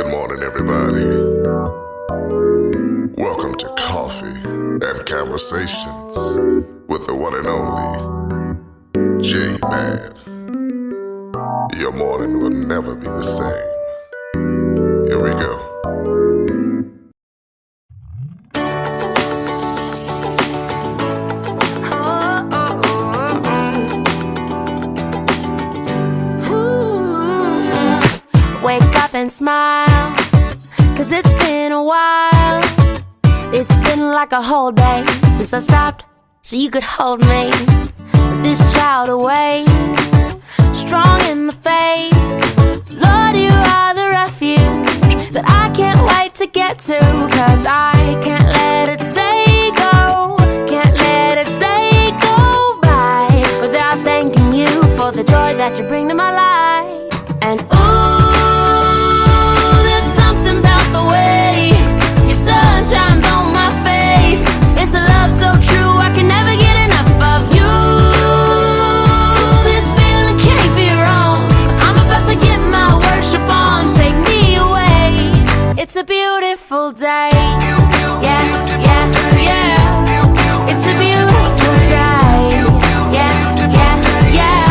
Good morning, everybody. Welcome to Coffee and Conversations with the one and only J-Man. Your morning will never be the same. Here we go. Wake up and smile, 'cause it's been a while. It's been like a whole day since I stopped so you could hold me. But this child awaits, strong in the faith. Lord, you are the refuge that I can't wait to get to, 'cause I can't let a day go, can't let a day go by without thanking you for the joy that you bring to my life. And there's something about the way your sun shines on my face. It's a love so true, I can never get enough of you. This feeling can't be wrong. I'm about to get my worship on. Take me away. It's a beautiful day. Yeah, yeah, yeah. It's a beautiful day. Yeah, yeah, yeah.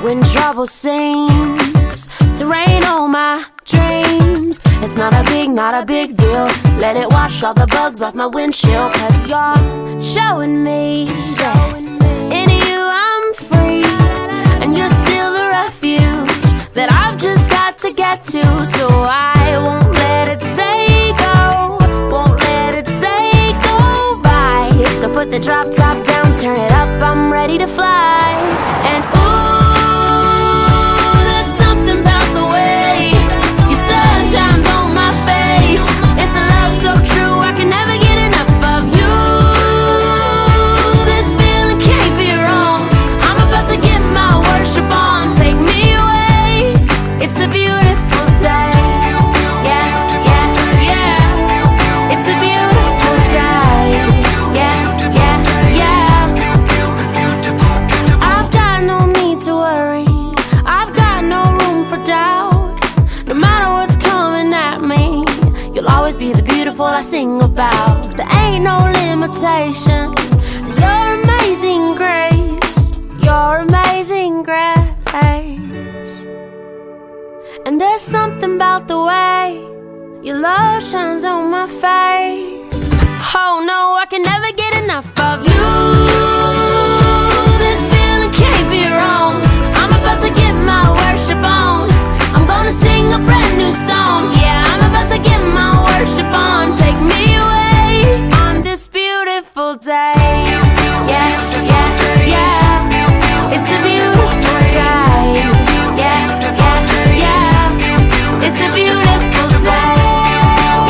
When trouble seems to rain on my dreams, it's not a big deal. Let it wash all the bugs off my windshield, 'cause you're showing me that in you I'm free, and you're still the refuge that I've just got to get to. So I won't let a day go, won't let a day go by. So put the drop top down, turn it up, I'm ready to fly. And shines on my face. It's a love so true, I can never get enough of you. This feeling can't be wrong. I'm about to get my worship on. Take me away. It's a beautiful day. Yeah, yeah, yeah. It's a beautiful day. Yeah, yeah, yeah. I've got no need to worry. I've got no room for doubt. No matter what's coming at me, you'll always be the beautiful I sing about. There ain't no limitations to your amazing grace, your amazing grace. And there's something about the way your love shines on my face. Oh no, I can never get enough of you. This feeling can't be wrong. I'm about to get my worship on. I'm gonna sing a brand new song. Yeah, I'm about to get my worship on. Take me away on this beautiful day. Yeah, yeah, yeah. It's a beautiful day. Yeah, yeah, yeah. It's a beautiful day.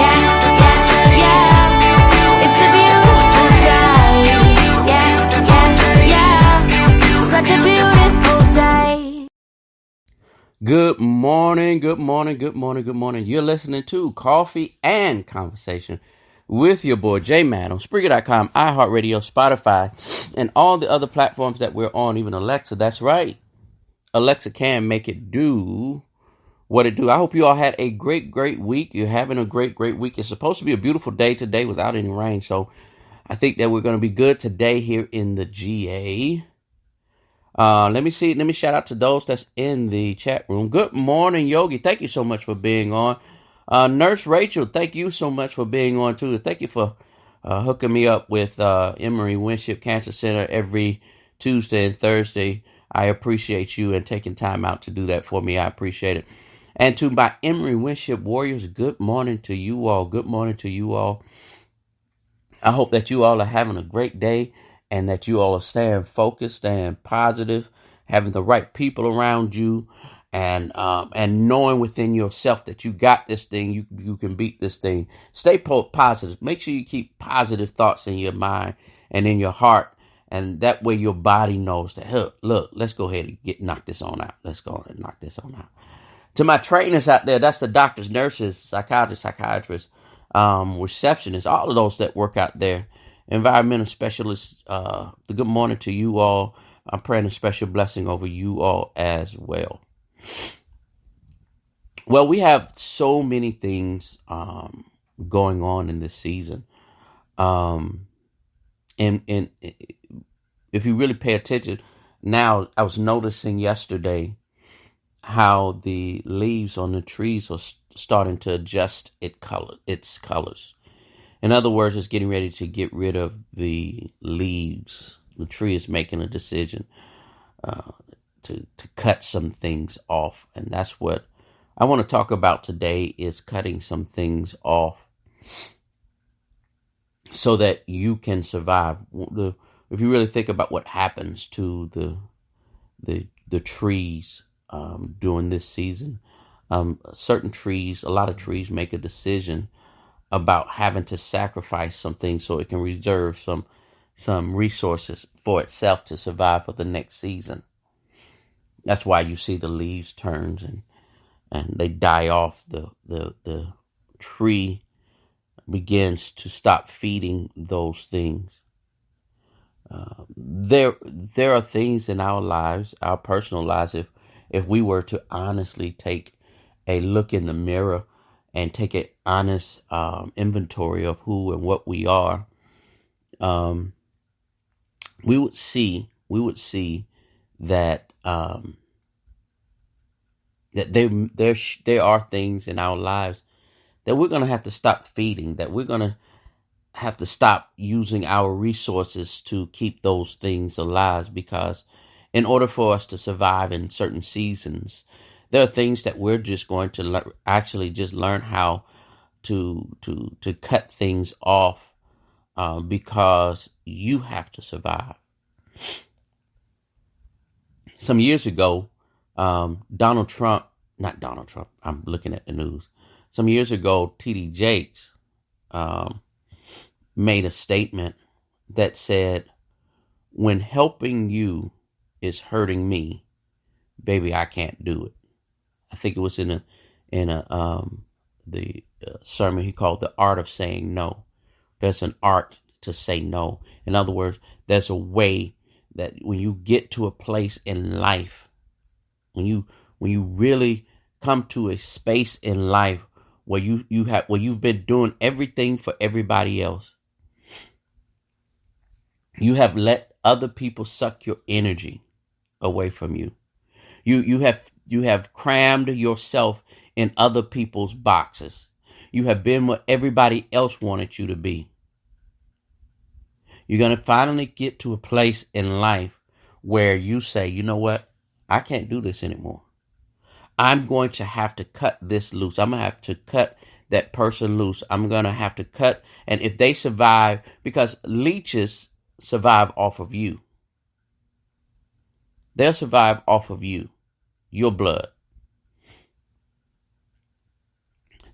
Yeah, yeah, yeah. It's a beautiful day. Yeah, yeah, yeah. Such a beautiful day. Good morning, good morning, good morning, good morning. You're listening to Coffee and Conversation with your boy J-Man on Spreaker.com, iHeartRadio, Spotify, and all the other platforms that we're on, even Alexa. That's right. Alexa can make it do what it do. I hope you all had a great week. You're having a great week. It's supposed to be a beautiful day today without any rain, so I think that we're going to be good today here in the GA. Let me shout out to those that's in the chat room. Good morning, Yogi. Thank you so much for being on. Nurse Rachel, thank you so much for being on too. Thank you for hooking me up with Emory Winship Cancer Center every Tuesday and Thursday. I appreciate you and taking time out to do that for me. I appreciate it. And to my Emory Winship Warriors, good morning to you all. Good morning to you all. I hope that you all are having a great day, and that you all are staying focused, staying positive, having the right people around you, and knowing within yourself that you got this thing, you can beat this thing. Stay positive. Make sure you keep positive thoughts in your mind and in your heart, and that way your body knows that, hey, look, let's go ahead and knock this on out. Let's go ahead and knock this on out. To my trainers out there, that's the doctors, nurses, psychiatrists, receptionists, all of those that work out there. Environmental specialists, the good morning to you all. I'm praying a special blessing over you all as well. Well, we have so many things going on in this season. Um, and if you really pay attention, now I was noticing yesterday how the leaves on the trees are starting to adjust its colors. In other words, it's getting ready to get rid of the leaves. The tree is making a decision to cut some things off, and that's what I want to talk about today, is cutting some things off so that you can survive. If you really think about what happens to the trees during this season, certain trees, a lot of trees, make a decision about having to sacrifice some things so it can reserve some resources for itself to survive for the next season. That's why you see the leaves turns and they die off. The tree begins to stop feeding those things. There are things in our lives, our personal lives, if we were to honestly take a look in the mirror and take an honest inventory of who and what we are, we would see that that there are things in our lives that we're going to have to stop feeding, that we're going to have to stop using our resources to keep those things alive, because in order for us to survive in certain seasons, there are things that we're just going to actually just learn how to cut things off, because you have to survive. Some years ago, not Donald Trump, I'm looking at the news. Some years ago, T.D. Jakes made a statement that said, "When helping you is hurting me, baby, I can't do it." I think it was in the sermon he called "The Art of Saying No." There's an art to say no. In other words, there's a way that when you get to a place in life, when you really come to a space in life where you've been doing everything for everybody else, you have let other people suck your energy away from you. You have crammed yourself in other people's boxes. You have been what everybody else wanted you to be. You're going to finally get to a place in life where you say, you know what? I can't do this anymore. I'm going to have to cut this loose. I'm going to have to cut that person loose. I'm going to have to cut. And if they survive, because leeches survive off of you. They'll survive off of you, your blood.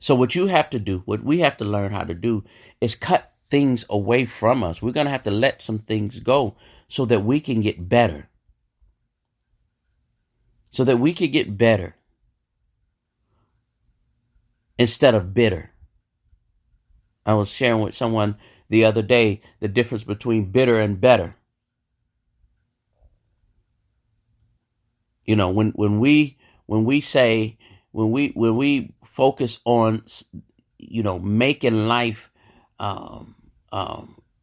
So what you have to do, what we have to learn how to do, is cut things away from us. We're going to have to let some things go so that we can get better. So that we can get better instead of bitter. I was sharing with someone the other day the difference between bitter and better. You know, when we focus on, you know, making life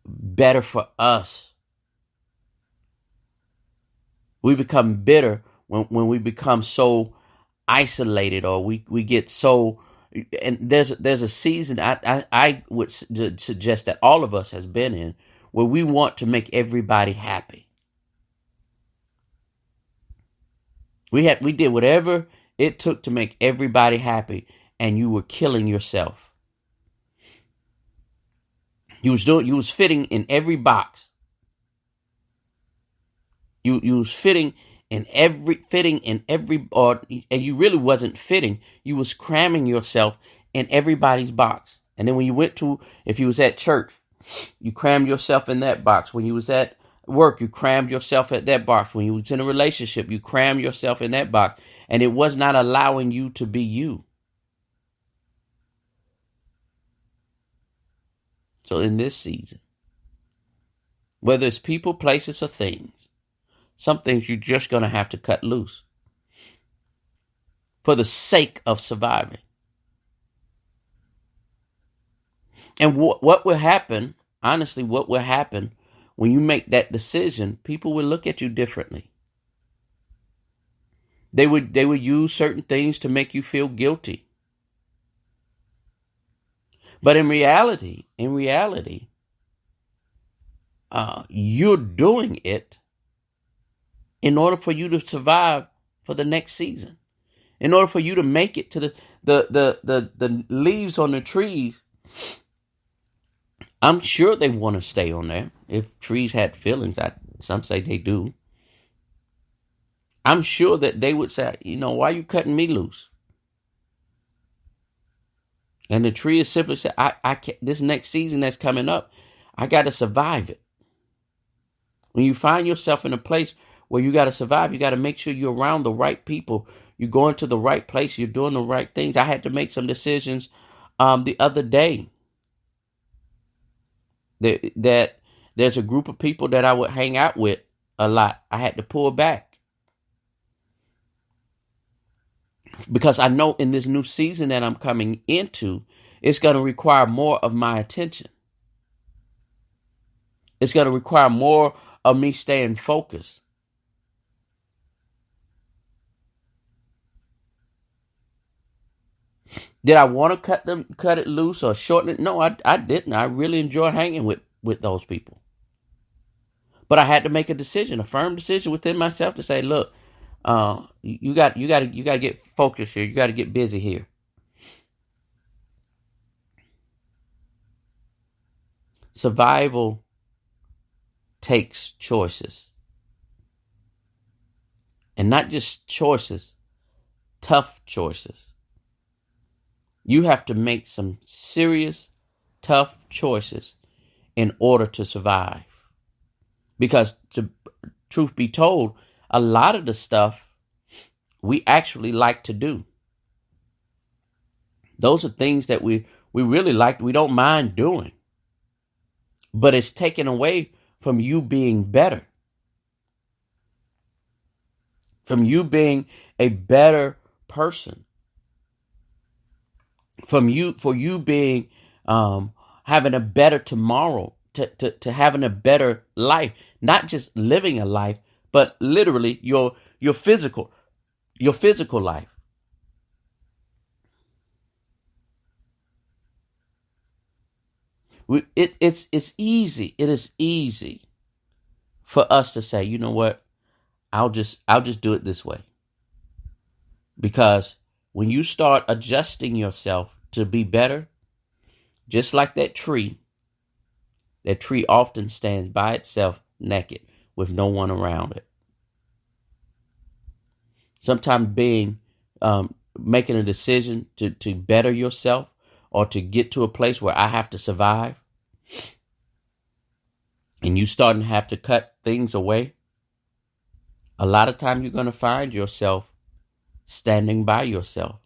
better for us, we become bitter when we become so isolated, or we get so. And there's a season I would suggest that all of us has been in, where we want to make everybody happy. We did whatever it took to make everybody happy, and you were killing yourself. You was fitting in every box. You was fitting in every, and you really wasn't fitting. You was cramming yourself in everybody's box. And then when you if you was at church, you crammed yourself in that box. When you was at work, you crammed yourself at that box. When you was in a relationship, you crammed yourself in that box. And it was not allowing you to be you. So in this season, whether it's people, places, or things, some things you're just going to have to cut loose. for the sake of surviving. And what will happen, honestly, what will happen when you make that decision, people will look at you differently. They would use certain things to make you feel guilty. But in reality, you're doing it in order for you to survive for the next season. In order for you to make it to the leaves on the trees. I'm sure they want to stay on there. If trees had feelings, some say they do. I'm sure that they would say, why are you cutting me loose? And the tree is simply saying, I can't, this next season that's coming up, I got to survive it. When you find yourself in a place where you got to survive, you got to make sure you're around the right people. You're going to the right place. You're doing the right things. I had to make some decisions the other day. That there's a group of people that I would hang out with a lot. I had to pull back. Because I know in this new season that I'm coming into, it's going to require more of my attention. It's going to require more of me staying focused. Did I want to cut it loose or shorten it? No, I didn't. I really enjoy hanging with those people. But I had to make a decision, a firm decision within myself to say, look, you got to get focused here. You got to get busy here. Survival takes choices. And not just choices, tough choices. You have to make some serious, tough choices in order to survive. Because truth be told, a lot of the stuff we actually like to do. Those are things that we really like, we don't mind doing. But it's taken away from you being better. From you being a better person. For you being having a better tomorrow, to having a better life, not just living a life, but literally your physical life. It's easy. It is easy for us to say, you know what, I'll just do it this way. Because when you start adjusting yourself to be better, just like that tree often stands by itself naked with no one around it. Sometimes making a decision to better yourself or to get to a place where I have to survive, and you starting to have to cut things away, a lot of time you're going to find yourself standing by yourself.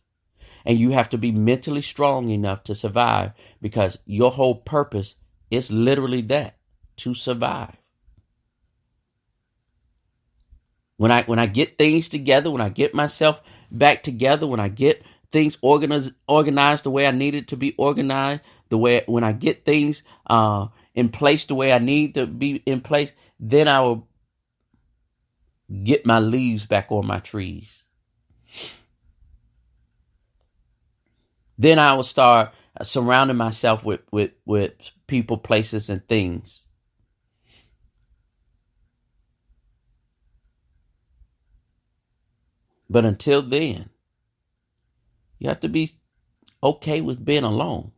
And you have to be mentally strong enough to survive, because your whole purpose is literally that, to survive. When I get things together, when I get myself back together, when I get things organized the way I need it to be organized, when I get things in place the way I need to be in place, then I will get my leaves back on my trees. Then I will start surrounding myself with people, places, and things. But until then, you have to be okay with being alone.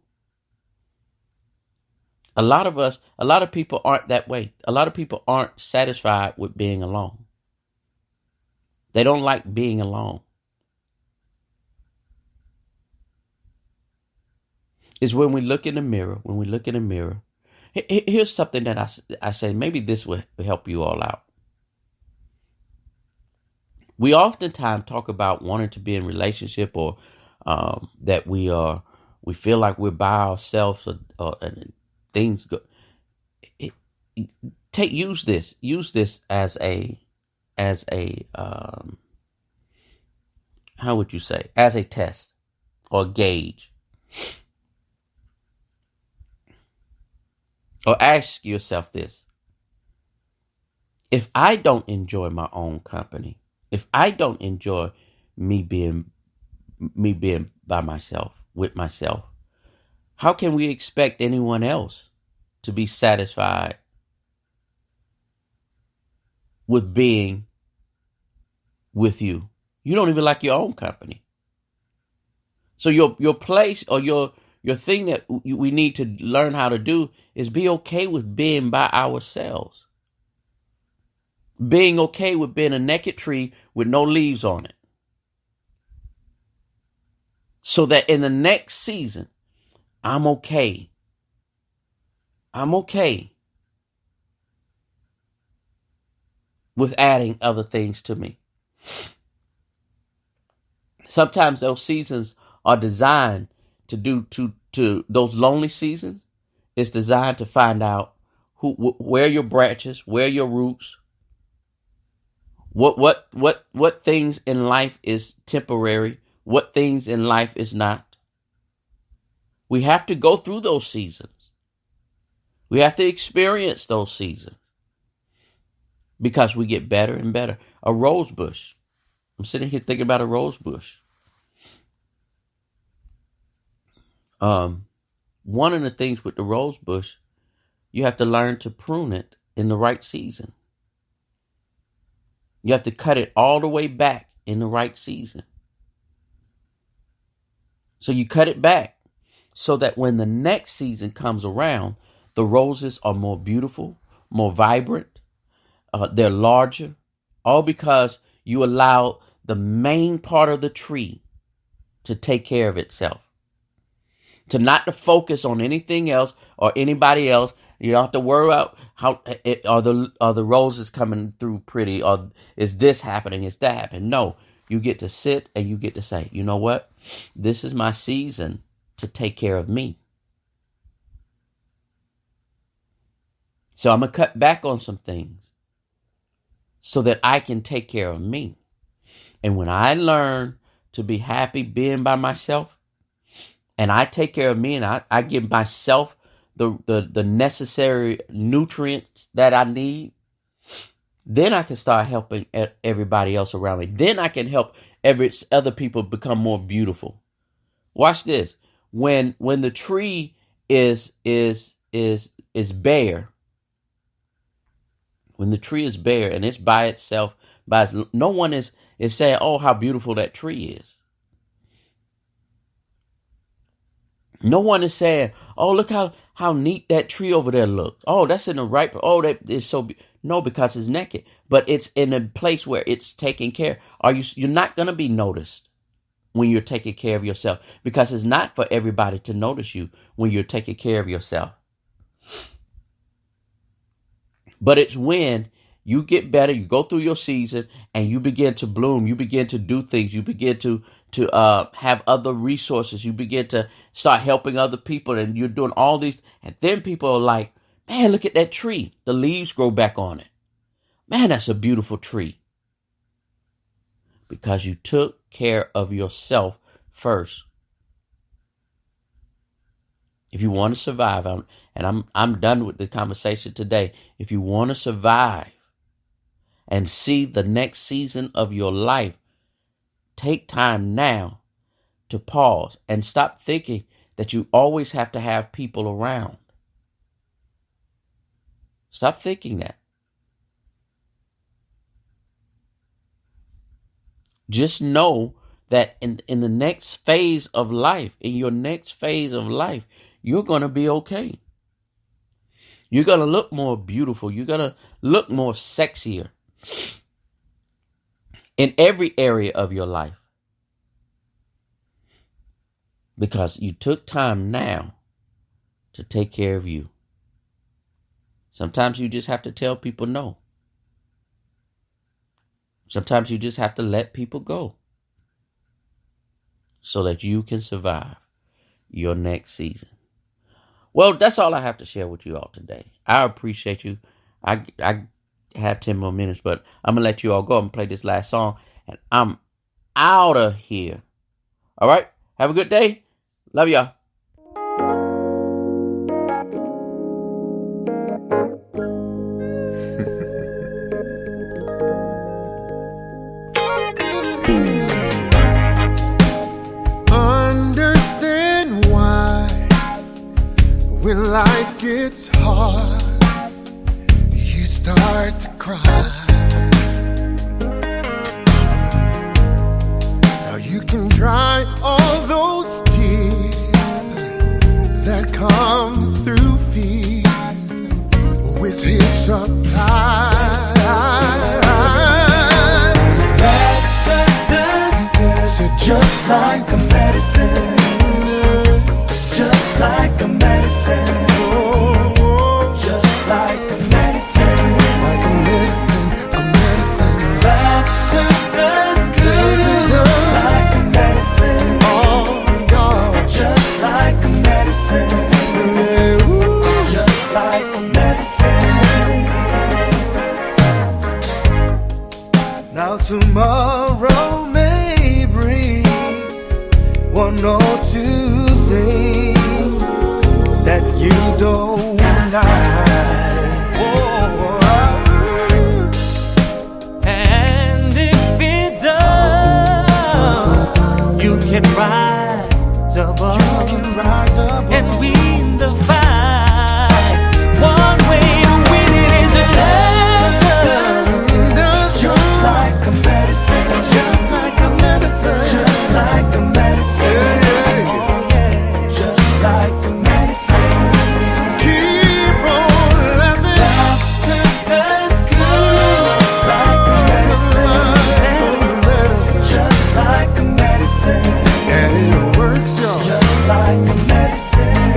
A lot of people aren't that way. A lot of people aren't satisfied with being alone. They don't like being alone. Is when we look in the mirror. Here's something that I say, maybe this will help you all out. We oftentimes talk about wanting to be in a relationship, or that we feel like we're by ourselves, or things go. Use this as a how would you say, as a test or gauge. Or ask yourself this. If I don't enjoy my own company, if I don't enjoy me being by myself, with myself, how can we expect anyone else to be satisfied with being with you? You don't even like your own company. So your place or your thing that we need to learn how to do is be okay with being by ourselves. Being okay with being a naked tree with no leaves on it. So that in the next season, I'm okay. I'm okay with adding other things to me. Sometimes those seasons are designed to those lonely seasons. It's designed to find out where your branches, where your roots, what things in life is temporary, what things in life is not. We have to go through those seasons. We have to experience those seasons because we get better and better. A rose bush. I'm sitting here thinking about a rose bush. One of the things with the rose bush, you have to learn to prune it in the right season. You have to cut it all the way back in the right season. So you cut it back so that when the next season comes around, the roses are more beautiful, more vibrant, they're larger, all because you allow the main part of the tree to take care of itself. To not to focus on anything else or anybody else. You don't have to worry about how are the roses coming through pretty, or is this happening, is that happening. No, you get to sit and you get to say, you know what? This is my season to take care of me. So I'm going to cut back on some things so that I can take care of me. And when I learn to be happy being by myself, and I take care of me, and I give myself the necessary nutrients that I need, then I can start helping everybody else around me. Then I can help other people become more beautiful. Watch this. When the tree is bare, when the tree is bare and it's by itself, no one is saying, oh, how beautiful that tree is. No one is saying, oh, look how neat that tree over there looks. Oh, that's in the right. Oh, that is so. No, because it's naked. But it's in a place where it's taken care. You're not going to be noticed when you're taking care of yourself, because it's not for everybody to notice you when you're taking care of yourself. But it's when you get better, you go through your season, and you begin to bloom. You begin to do things. You begin to have other resources. You begin to start helping other people, and you're doing all these. And then people are like, man, look at that tree. The leaves grow back on it. Man, that's a beautiful tree. Because you took care of yourself first. If you want to survive, I'm done with the conversation today. If you want to survive and see the next season of your life, take time now to pause and stop thinking that you always have to have people around. Stop thinking that. Just know that in the next phase of life, in your next phase of life, you're going to be okay. You're going to look more beautiful. You're going to look more sexier in every area of your life. Because you took time now to take care of you. Sometimes you just have to tell people no. Sometimes you just have to let people go so that you can survive your next season. Well, that's all I have to share with you all today. I appreciate you. I have 10 more minutes, but I'm going to let you all go and play this last song. And I'm out of here. All right? Have a good day. Love y'all. Understand why when life gets hard, you start to cry. Now you can dry all those tears that comes through fears with His supply. Just like a medicine, just like a medicine, just like a medicine, like a medicine, a medicine. Laughter does good, like a medicine. Oh God, just like a medicine, just like a medicine. Now tomorrow may bring one or two things that you don't like. And if it does, you can rise above, and win the fight. One way to win it is to love. Just like a medicine, just like a medicine, just like a medicine, just like a medicine. Keep on laughing. Laughter does good, like a medicine, just like a medicine, And it works, y'all. just like a medicine.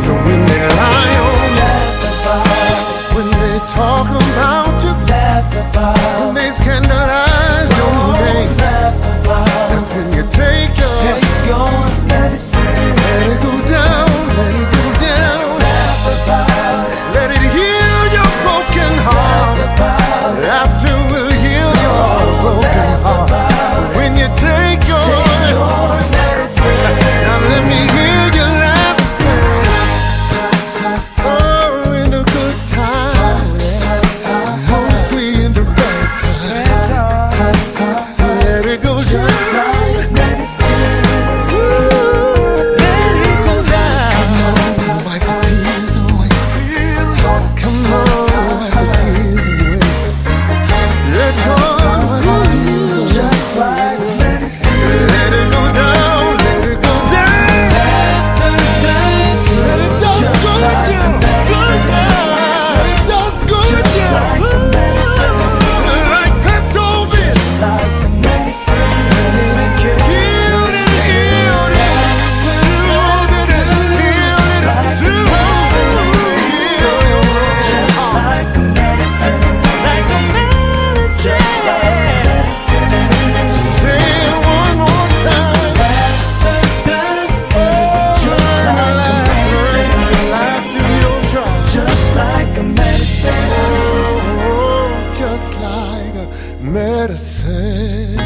So when they lie on you, Laugh about, when they talk about you, laugh about, when they scandalize your name, laugh about. that's when you take your Take your medicine, let it go down, let it go down. laugh about it, Let it heal your broken heart. Laughter will heal your broken heart. When you take your medicine. now let me hear you laughing. Oh, in the good time, mostly in the bad time. Let it go down. Let it go down. Wipe the tears away. Come on, wipe the tears away. Let go of the tears away. Just like medicine. Let it go down, let it go down. Laughter does Let it good, does just good, like yeah. medicine. Let it does good, Just yeah. like medicine. Like Pepto-Bismol. Like medicine. Healed it, healed it. Soothed it, healed it, soothed Just it. like medicine. Like a medicine. Say it one more time. Laughter does good, just like a medicine. Laugh through your trouble. Just like a medicine. Oh, just like a medicine.